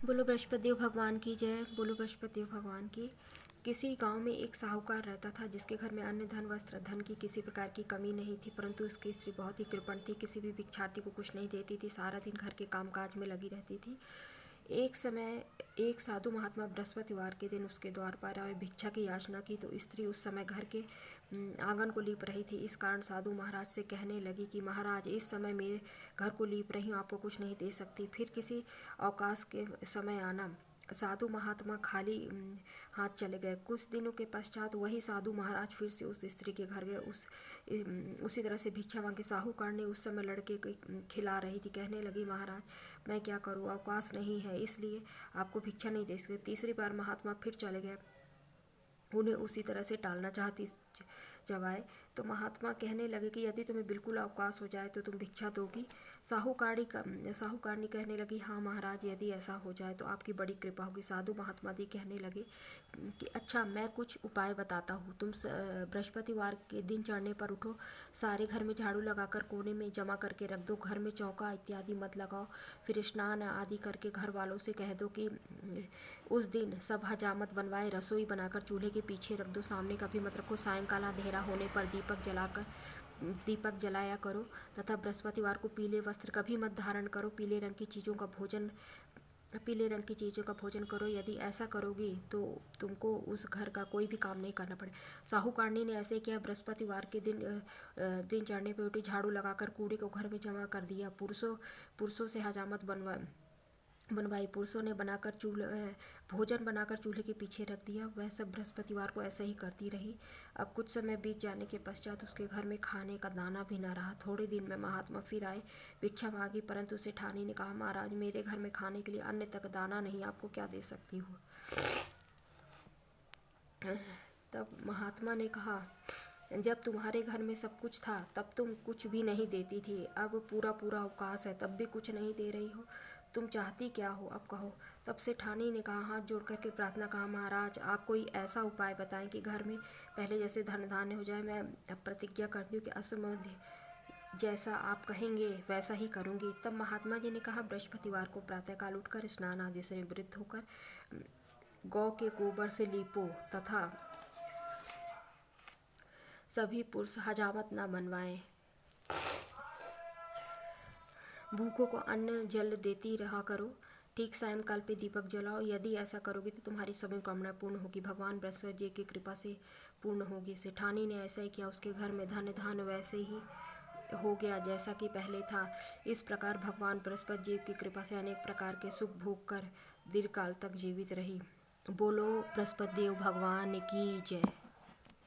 बोलो बृहस्पति देव भगवान की जय। बोलो बृहस्पति देव भगवान की। किसी गांव में एक साहूकार रहता था जिसके घर में अन्न धन वस्त्र धन की किसी प्रकार की कमी नहीं थी, परंतु उसकी स्त्री बहुत ही कृपण थी। किसी भी भिक्षार्थी को कुछ नहीं देती थी, सारा दिन घर के कामकाज में लगी रहती थी। एक समय एक साधु महात्मा बृहस्पतिवार के दिन उसके द्वार पर आए, भिक्षा की याचना की तो स्त्री उस समय घर के आंगन को लीप रही थी। इस कारण साधु महाराज से कहने लगी कि महाराज, इस समय मेरे घर को लीप रही हूँ, आपको कुछ नहीं दे सकती, फिर किसी अवकाश के समय आना। साधु महात्मा खाली हाथ चले गए। कुछ दिनों के पश्चात वही साधु महाराज फिर से उस स्त्री के घर गए। उसी तरह से भिक्षा मांगे। साहूकार ने उस समय लड़के को खिला रही थी, कहने लगी महाराज, मैं क्या करूँ, अवकाश नहीं है, इसलिए आपको भिक्षा नहीं दे सकते। तीसरी बार महात्मा फिर चले गए। उन्हें उसी तरह से टालना चाहती जब आए तो महात्मा कहने लगे कि यदि तुम्हें बिल्कुल अवकाश हो जाए तो तुम भिक्षा दोगी। साहूकारनी कहने लगी, हाँ महाराज, यदि ऐसा हो जाए तो आपकी बड़ी कृपा होगी। साधु महात्मा दी कहने लगे कि अच्छा, मैं कुछ उपाय बताता हूँ। तुम बृहस्पतिवार के दिन चढ़ने पर उठो, सारे घर में झाड़ू लगाकर कोने में जमा करके रख दो, घर में चौका इत्यादि मत लगाओ, फिर स्नान आदि करके घर वालों से कह दो कि उस दिन सब हजामत बनवाए, रसोई बनाकर चूल्हे के पीछे रख दो, सामने कभी मत रखो। सायंकाल अंधेरा होने पर दीपक जलाया करो तथा बृहस्पतिवार को पीले वस्त्र कभी मत धारण करो। पीले रंग की चीज़ों का भोजन करो। यदि ऐसा करोगी तो तुमको उस घर का कोई भी काम नहीं करना पड़े। साहूकारनी ने ऐसे किया। बृहस्पतिवार के दिन चढ़ने पर उठी, झाड़ू लगाकर कूड़े को घर में जमा कर दिया। पुरुषों से हजामत बनवाई। पुरुषों ने भोजन बनाकर चूल्हे के पीछे रख दिया। वह सब बृहस्पतिवार को ऐसे ही करती रही। अब कुछ समय बीत जाने के पश्चात उसके घर में खाने का दाना भी न रहा। थोड़े दिन में महात्मा फिर आए, भिक्षा मांगी, परंतु सेठानी ने कहा, महाराज, मेरे घर में खाने के लिए अन्न तक दाना नहीं, आपको क्या दे सकती हूँ। तब महात्मा ने कहा, जब तुम्हारे घर में सब कुछ था तब तुम कुछ भी नहीं देती थी, अब पूरा अवकाश है तब भी कुछ नहीं दे रही हो, तुम चाहती क्या हो, अब कहो। तब सेठानी ने कहा, हाथ जोड़ करके प्रार्थना कहा, महाराज, आप कोई ऐसा उपाय बताएं कि घर में पहले जैसे धन धान्य हो जाए। मैं अब प्रतिज्ञा करती हूँ कि असमध्य जैसा आप कहेंगे वैसा ही करूँगी। तब महात्मा जी ने कहा, बृहस्पतिवार को प्रातःकाल उठकर स्नान आदि से निवृत्त होकर गौ के गोबर से लीपो तथा सभी पुरुष हजामत न बनवाएं। भूखों को अन्न जल देती रहा करो। ठीक सायंकाल पे दीपक जलाओ। यदि ऐसा करोगी तो तुम्हारी सभी कामना पूर्ण होगी, भगवान बृहस्पति जी की कृपा से पूर्ण होगी। सेठानी ने ऐसा ही किया। उसके घर में धन धान वैसे ही हो गया जैसा कि पहले था। इस प्रकार भगवान बृहस्पति जी की कृपा से अनेक प्रकार के सुख भोग कर दीर्घकाल तक जीवित रही। बोलो बृहस्पति देव भगवान की जय।